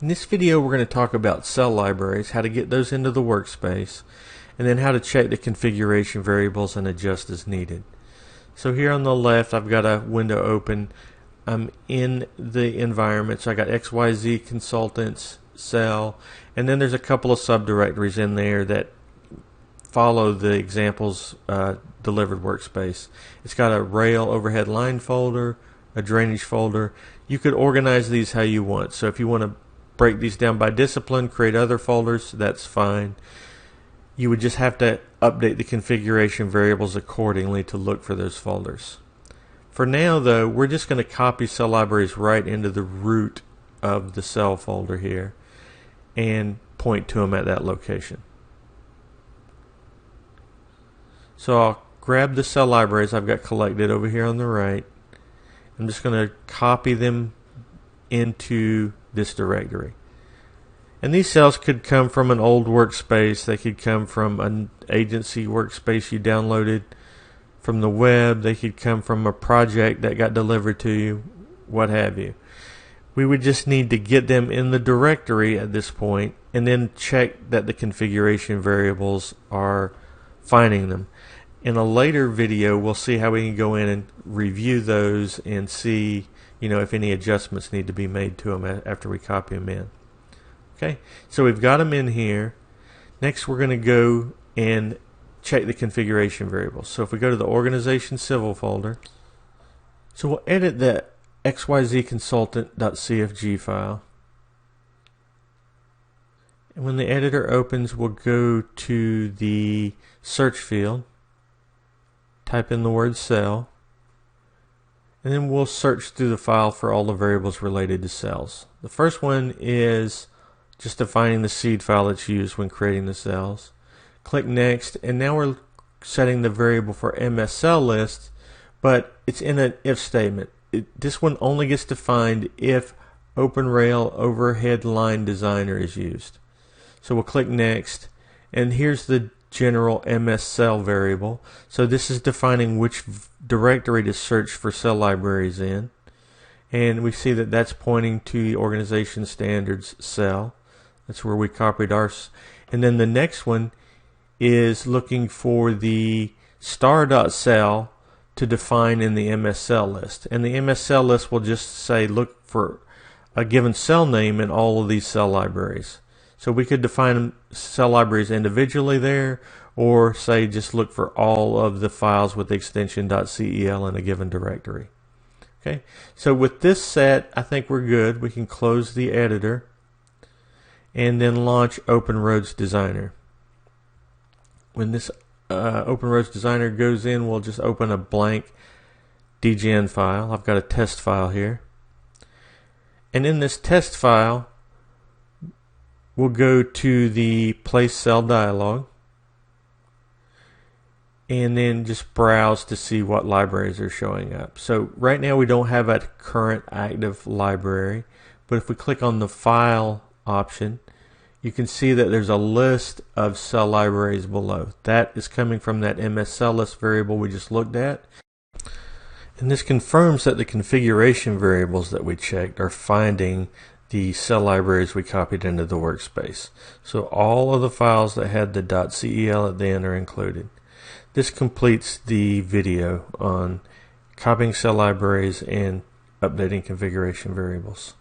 In this video we're going to talk about cell libraries, how to get those into the workspace, and then how to check the configuration variables and adjust as needed. So here on the left I've got a window open. I'm in the environment, so I got XYZ Consultants, Cell, and then there's a couple of subdirectories in there that follow the examples delivered workspace. It's got a rail overhead line folder, a drainage folder. You could organize these how you want. So if you want to break these down by discipline, create other folders, that's fine. You would just have to update the configuration variables accordingly to look for those folders. For now though, we're just going to copy cell libraries right into the root of the cell folder here and point to them at that location. So I'll grab the cell libraries I've got collected over here on the right. I'm just going to copy them into this directory. And these cells could come from an old workspace, they could come from an agency workspace you downloaded from the web, they could come from a project that got delivered to you, what have you. We would just need to get them in the directory at this point and then check that the configuration variables are finding them. In a later video we'll see how we can go in and review those and see if any adjustments need to be made to them after we copy them in. Okay, so we've got them in here. Next we're going to go and check the configuration variables. So if we go to the Organization Civil folder, so we'll edit the xyzconsultant.cfg file. And when the editor opens, we'll go to the search field, type in the word cell, and then we'll search through the file for all the variables related to cells. The first one is just defining the seed file that's used when creating the cells. Click Next, and now we're setting the variable for MSCellList, but it's in an if statement. This one only gets defined if OpenRail Overhead Line Designer is used. So we'll click Next, and here's the general MSCell variable. So this is defining which directory to search for cell libraries in, and we see that that's pointing to the Organization Standards cell. That's where we copied ours. And then the next one is looking for the star.cell to define in the MSCellList, and the MSCellList will just say look for a given cell name in all of these cell libraries. So we could define cell libraries individually there, or say just look for all of the files with the extension .cel in a given directory. Okay, so with this set, I think we're good. We can close the editor and then launch OpenRoads Designer. When this OpenRoads Designer goes in, we'll just open a blank DGN file. I've got a test file here. And in this test file, we'll go to the Place Cell dialog and then just browse to see what libraries are showing up. So right now we don't have a current active library, but if we click on the File option, you can see that there's a list of cell libraries below. That is coming from that MSCellList variable we just looked at. And this confirms that the configuration variables that we checked are finding the cell libraries we copied into the workspace. So all of the files that had the .cel at the end are included. This completes the video on copying cell libraries and updating configuration variables.